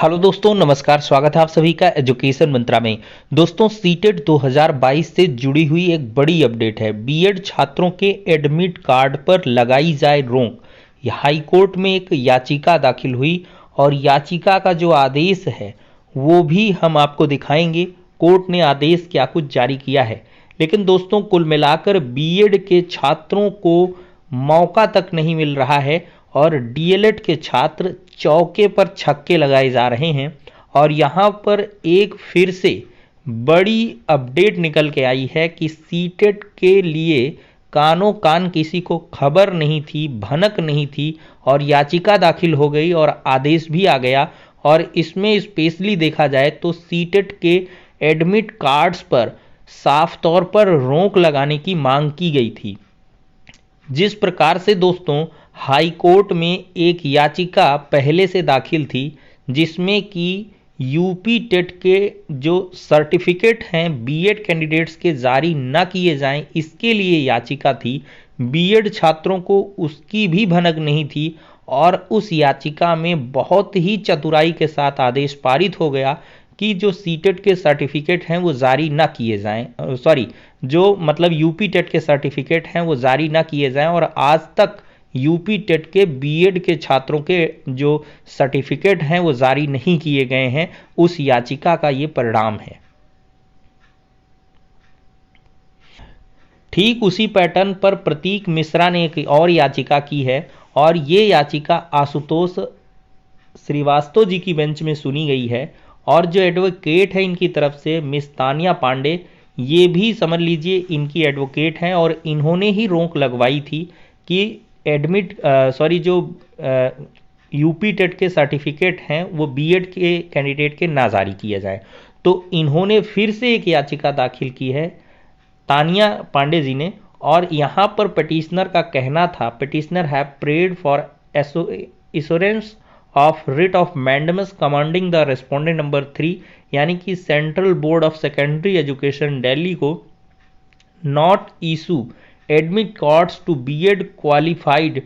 Hello दोस्तों, नमस्कार। स्वागत है आप सभी का एजुकेशन मंत्रा में। दोस्तों, सीटेट 2022 से जुड़ी हुई एक बड़ी अपडेट है। बीएड छात्रों के एडमिट कार्ड पर लगाई जाए रोक। हाई कोर्ट में एक याचिका दाखिल हुई और याचिका का जो आदेश है वो भी हम आपको दिखाएंगे। कोर्ट ने आदेश क्या कुछ जारी किया है। लेकिन दोस्तों, कुल मिलाकर बीएड के छात्रों को मौका तक नहीं मिल रहा है और डीएलएड के छात्र चौके पर छक्के लगाए जा रहे हैं। और यहाँ पर एक फिर से बड़ी अपडेट निकल के आई है कि सीटेट के लिए कानो कान किसी को खबर नहीं थी, भनक नहीं थी और याचिका दाखिल हो गई और आदेश भी आ गया। और इसमें स्पेशली देखा जाए तो सीटेट के एडमिट कार्ड्स पर साफ तौर पर रोक लगाने की मांग की गई थी। जिस प्रकार से दोस्तों हाई कोर्ट में एक याचिका पहले से दाखिल थी जिसमें कि यूपी टेट के जो सर्टिफिकेट हैं बीएड कैंडिडेट्स के जारी न किए जाएं, इसके लिए याचिका थी। बीएड छात्रों को उसकी भी भनक नहीं थी और उस याचिका में बहुत ही चतुराई के साथ आदेश पारित हो गया कि जो सीटेट के सर्टिफिकेट हैं वो जारी ना किए जाएं, जो मतलब यूपी टेट के सर्टिफिकेट हैं वो जारी ना किए जाएं। और आज तक यूपी टेट के बीएड के छात्रों के जो सर्टिफिकेट हैं वो जारी नहीं किए गए हैं। उस याचिका का ये परिणाम है। ठीक उसी पैटर्न पर प्रतीक मिश्रा ने एक और याचिका की है और ये याचिका आशुतोष श्रीवास्तव जी की बेंच में सुनी गई है। और जो एडवोकेट है इनकी तरफ से मिस तानिया पांडे, ये भी समझ लीजिए इनकी एडवोकेट हैं और इन्होंने ही रोक लगवाई थी कि जो यूपी टेट के सर्टिफिकेट हैं वो बीएड के कैंडिडेट के ना जारी किया जाए। तो इन्होंने फिर से एक याचिका दाखिल की है तानिया पांडे जी ने। और यहाँ पर पिटिशनर का कहना था, petitioner have prayed for assurance of writ of mandamus commanding the respondent number 3 यानी कि central board of secondary education Delhi को not issue admit cards to BEd qualified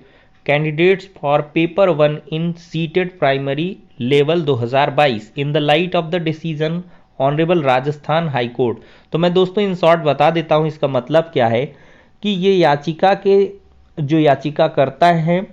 candidates for paper 1 in CTET primary level 2022 in the light of the decision honourable Rajasthan high court. तो मैं दोस्तों in short बता देता हूं इसका मतलब क्या है कि ये याचिका के जो याचिका करता है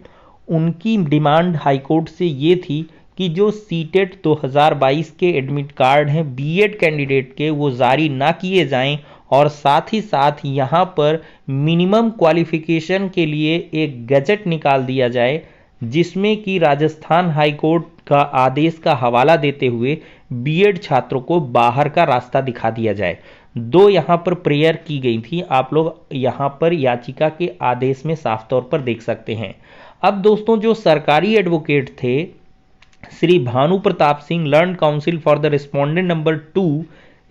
उनकी डिमांड हाई कोर्ट से ये थी कि जो सीटेट 2022 के एडमिट कार्ड हैं बीएड कैंडिडेट के वो जारी ना किए जाएं और साथ ही साथ यहाँ पर मिनिमम क्वालिफिकेशन के लिए एक गजट निकाल दिया जाए जिसमें कि राजस्थान हाई कोर्ट का आदेश का हवाला देते हुए बीएड छात्रों को बाहर का रास्ता दिखा दिया जाए। दो यहाँ पर प्रेयर की गई थी, आप लोग यहाँ पर याचिका के आदेश में साफ तौर पर देख सकते हैं। अब दोस्तों जो सरकारी एडवोकेट थे Shri Bhanu Pratap Singh, learned counsel for the respondent number 2,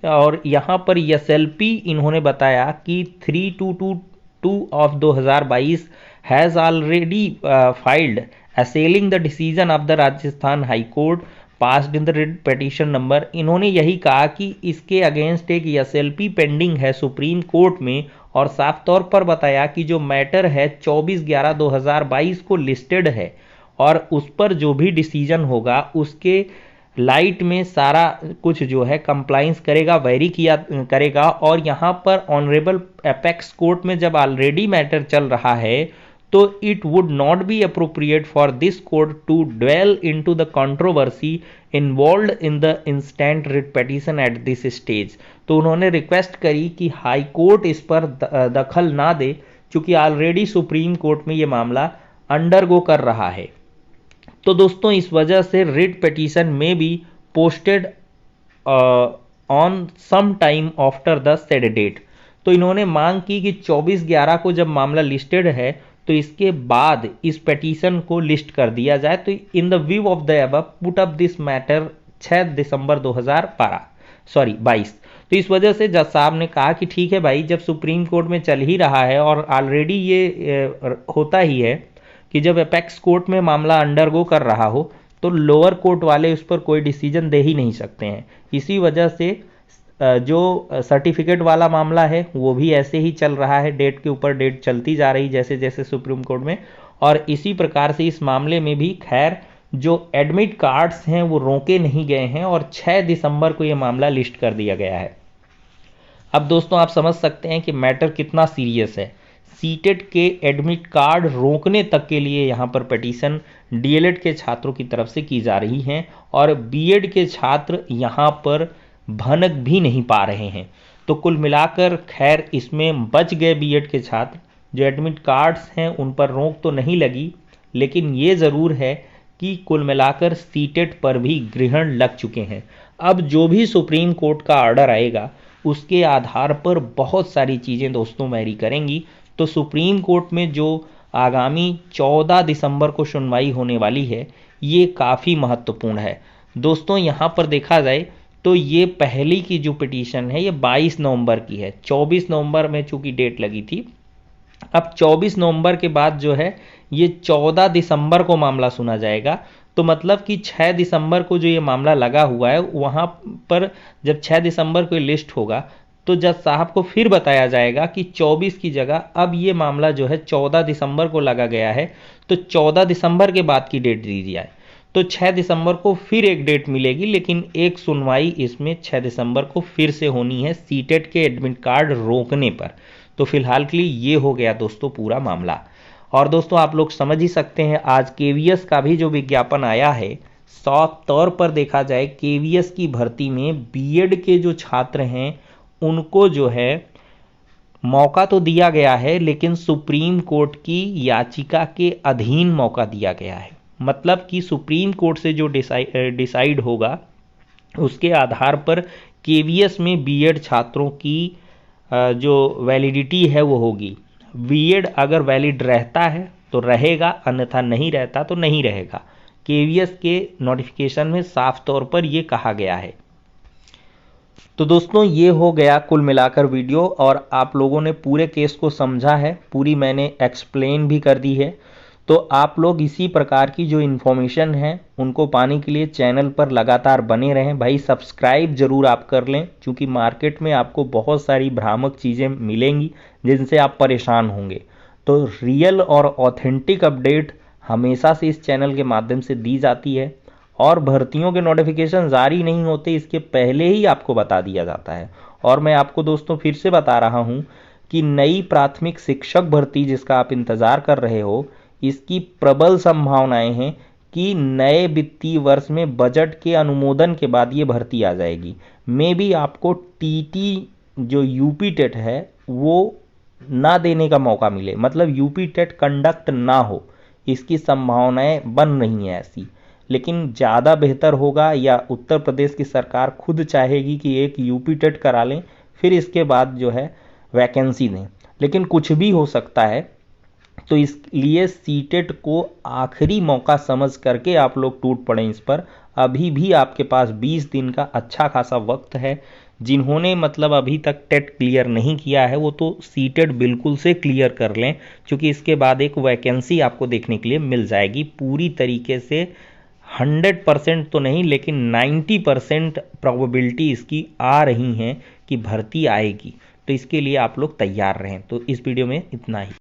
और यहाँ पर एसएलपी इन्होंने बताया कि 3222 of 2022 has already filed assailing the decision of the Rajasthan high court passed in the writ petition number. इन्होंने यही कहा कि इसके अगेंस्ट एक एसएलपी पेंडिंग है सुप्रीम कोर्ट में और साफ तौर पर बताया कि जो मैटर है 24/11/2022 को लिस्टेड है और उस पर जो भी डिसीजन होगा उसके लाइट में सारा कुछ जो है कंप्लाइंस करेगा, वेरी किया करेगा। और यहाँ पर ऑनरेबल एपेक्स कोर्ट में जब ऑलरेडी मैटर चल रहा है तो it would not be appropriate for this court to dwell into the controversy involved in the instant writ petition at this stage. तो उन्होंने रिक्वेस्ट करी कि हाई कोर्ट इस पर दखल ना दे क्योंकि ऑलरेडी सुप्रीम कोर्ट में ये मामला अंडरगो कर रहा है। तो दोस्तों इस वजह से रिट पिटीशन में भी posted on some time after the said date. तो इन्होंने मांग की कि 24/11 को जब मामला लिस्टेड है तो इसके बाद इस पिटीशन को लिस्ट कर दिया जाए। तो in the view of the above put up this matter 6 दिसंबर 2022। तो इस वजह से जज साहब ने कहा कि ठीक है भाई, जब सुप्रीम कोर्ट में चल ही रहा है और ऑलरेडी ये होता ही है कि जब एपेक्स कोर्ट में मामला अंडरगो कर रहा हो तो लोअर कोर्ट वाले उस पर कोई डिसीजन दे ही नहीं सकते हैं। इसी वजह से जो सर्टिफिकेट वाला मामला है वो भी ऐसे ही चल रहा है, डेट के ऊपर डेट चलती जा रही जैसे जैसे सुप्रीम कोर्ट में। और इसी प्रकार से इस मामले में भी खैर जो एडमिट कार्ड्स हैं वो रोके नहीं गए हैं और 6 दिसंबर को ये मामला लिस्ट कर दिया गया है। अब दोस्तों आप समझ सकते हैं कि मैटर कितना सीरियस है। सीटेट के एडमिट कार्ड रोकने तक के लिए यहाँ पर पिटीशन डीएलएड के छात्रों की तरफ से की जा रही हैं और बीएड के छात्र यहाँ पर भनक भी नहीं पा रहे हैं। तो कुल मिलाकर खैर इसमें बच गए बीएड के छात्र। जो एडमिट कार्ड्स हैं उन पर रोक तो नहीं लगी, लेकिन ये ज़रूर है कि कुल मिलाकर सीटेट पर भी ग्रहण लग चुके हैं। अब जो भी सुप्रीम कोर्ट का ऑर्डर आएगा उसके आधार पर बहुत सारी चीज़ें दोस्तों वेरी करेंगी। तो सुप्रीम कोर्ट में जो आगामी 14 दिसंबर को सुनवाई होने वाली है ये काफ़ी महत्वपूर्ण है दोस्तों। यहाँ पर देखा जाए तो ये पहली की जो पिटीशन है ये 22 नवंबर की है। 24 नवंबर में चूंकि डेट लगी थी, अब 24 नवंबर के बाद जो है ये 14 दिसंबर को मामला सुना जाएगा। तो मतलब कि 6 दिसंबर को जो ये मामला लगा हुआ है वहाँ पर जब 6 दिसंबर को लिस्ट होगा तो जज साहब को फिर बताया जाएगा कि 24 की जगह अब ये मामला जो है 14 दिसंबर को लगा गया है, तो 14 दिसंबर के बाद की डेट दी जाए। तो 6 दिसंबर को फिर एक डेट मिलेगी, लेकिन एक सुनवाई इसमें 6 दिसंबर को फिर से होनी है सीटेट के एडमिट कार्ड रोकने पर। तो फिलहाल के लिए ये हो गया दोस्तों पूरा मामला। और दोस्तों आप लोग समझ ही सकते हैं आज केवीएस का भी जो विज्ञापन आया है, साफ तौर पर देखा जाए केवीएस की भर्ती में बीएड के जो छात्र हैं उनको जो है मौका तो दिया गया है, लेकिन सुप्रीम कोर्ट की याचिका के अधीन मौका दिया गया है। मतलब कि सुप्रीम कोर्ट से जो डिसाइड होगा उसके आधार पर केवीएस में बीएड छात्रों की जो वैलिडिटी है वो होगी। बीएड अगर वैलिड रहता है तो रहेगा, अन्यथा नहीं रहता तो नहीं रहेगा। केवीएस के नोटिफिकेशन में साफ तौर पर ये कहा गया है। तो दोस्तों ये हो गया कुल मिलाकर वीडियो, और आप लोगों ने पूरे केस को समझा है, पूरी मैंने एक्सप्लेन भी कर दी है। तो आप लोग इसी प्रकार की जो इन्फॉर्मेशन है उनको पाने के लिए चैनल पर लगातार बने रहें। भाई सब्सक्राइब जरूर आप कर लें, क्योंकि मार्केट में आपको बहुत सारी भ्रामक चीज़ें मिलेंगी जिनसे आप परेशान होंगे। तो रियल और ऑथेंटिक अपडेट हमेशा से इस चैनल के माध्यम से दी जाती है, और भर्तियों के नोटिफिकेशन जारी नहीं होते इसके पहले ही आपको बता दिया जाता है। और मैं आपको दोस्तों फिर से बता रहा हूं कि नई प्राथमिक शिक्षक भर्ती जिसका आप इंतज़ार कर रहे हो, इसकी प्रबल संभावनाएं हैं कि नए वित्तीय वर्ष में बजट के अनुमोदन के बाद ये भर्ती आ जाएगी। मे भी आपको टीटी जो यूपी टेट है वो ना देने का मौका मिले, मतलब यूपी टेट कंडक्ट ना हो, इसकी संभावनाएं बन रही हैं ऐसी। लेकिन ज़्यादा बेहतर होगा या उत्तर प्रदेश की सरकार खुद चाहेगी कि एक यूपी टेट करा लें, फिर इसके बाद जो है वैकेंसी दें। लेकिन कुछ भी हो सकता है, तो इसलिए सीटेट को आखिरी मौका समझ करके आप लोग टूट पड़े इस पर। अभी भी आपके पास 20 दिन का अच्छा खासा वक्त है। जिन्होंने मतलब अभी तक टेट क्लियर नहीं किया है वो तो सीटेट बिल्कुल से क्लियर कर लें, क्योंकि इसके बाद एक वैकेंसी आपको देखने के लिए मिल जाएगी पूरी तरीके से। 100% तो नहीं, लेकिन 90% प्रोबेबिलिटी इसकी आ रही है कि भर्ती आएगी। तो इसके लिए आप लोग तैयार रहें। तो इस वीडियो में इतना ही।